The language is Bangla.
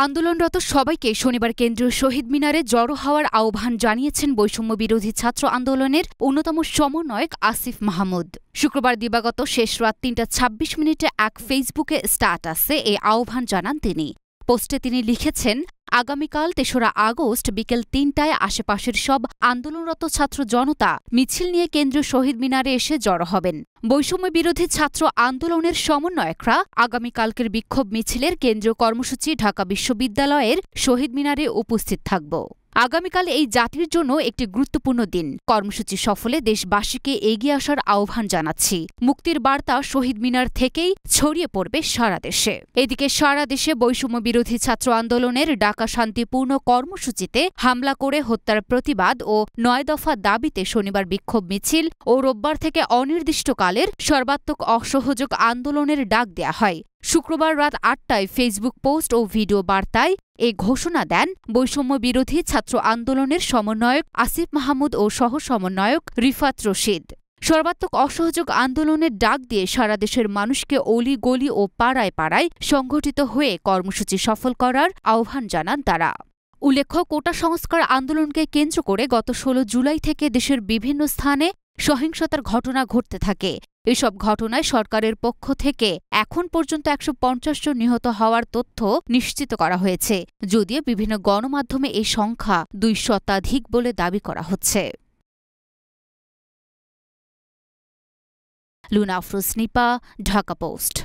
আন্দোলনরত সবাইকে শনিবার কেন্দ্রীয় শহীদ মিনারে জড়ো হওয়ার আহ্বান জানিয়েছেন বৈষম্য বিরোধী ছাত্র আন্দোলনের অন্যতম সমন্বয়ক আসিফ মাহমুদ। শুক্রবার দিবাগত শেষ রাত ৩টা ২৬ মিনিটে এক ফেসবুকে স্ট্যাটাসে এই আহ্বান জানান তিনি। পোস্টে তিনি লিখেছেন, আগামীকাল ৩রা আগস্ট বিকেল ৩টায় আশেপাশের সব আন্দোলনরত ছাত্র জনতা মিছিল নিয়ে কেন্দ্রীয় শহীদ মিনারে এসে জড়ো হবেন। বৈষম্য বিরোধী ছাত্র আন্দোলনের সমন্বয়করা আগামীকালকের বিক্ষোভ মিছিলের কেন্দ্রীয় কর্মসূচি ঢাকা বিশ্ববিদ্যালয়ের শহীদ মিনারে উপস্থিত থাকব। আগামীকাল এই জাতির জন্য একটি গুরুত্বপূর্ণ দিন। কর্মসূচি সফলে দেশবাসীকে এগিয়ে আসার আহ্বান জানাচ্ছি। মুক্তির বার্তা শহীদ মিনার থেকেই ছড়িয়ে পড়বে সারা দেশে। এদিকে সারা দেশে বৈষম্য বিরোধী ছাত্র আন্দোলনের ডাকা শান্তিপূর্ণ কর্মসূচিতে হামলা করে হত্যার প্রতিবাদ ও ৯ দফা দাবিতে শনিবার বিক্ষোভ মিছিল ও রোববার থেকে অনির্দিষ্টকালের সর্বাত্মক অসহযোগ আন্দোলনের ডাক দেয়া হয়। শুক্রবার রাত ৮টায় ফেসবুক পোস্ট ও ভিডিও বার্তায় এ ঘোষণা দেন বৈষম্য বিরোধী ছাত্র আন্দোলনের সমন্বয়ক আসিফ মাহমুদ ও সহ সমন্বয়ক রিফাত রশিদ। সর্বাত্মক অসহযোগ আন্দোলনের ডাক দিয়ে সারা দেশের মানুষকে অলি গলি ও পাড়ায় পাড়ায় সংগঠিত হয়ে কর্মসূচি সফল করার আহ্বান জানান তারা। উল্লেখ্য, কোটা সংস্কার আন্দোলনকে কেন্দ্র করে গত ১৬ জুলাই থেকে দেশের বিভিন্ন স্থানে সহিংসতার ঘটনা ঘটতে থাকে। এসব ঘটনায় সরকারের পক্ষ থেকে এখন পর্যন্ত ১৫০ জন নিহত হওয়ার তথ্য নিশ্চিত করা হয়েছে, যদিও বিভিন্ন গণমাধ্যমে এই সংখ্যা ২ শতাধিক বলে দাবি করা হচ্ছে। লুনা আফরোজ নিপা, ঢাকা পোস্ট।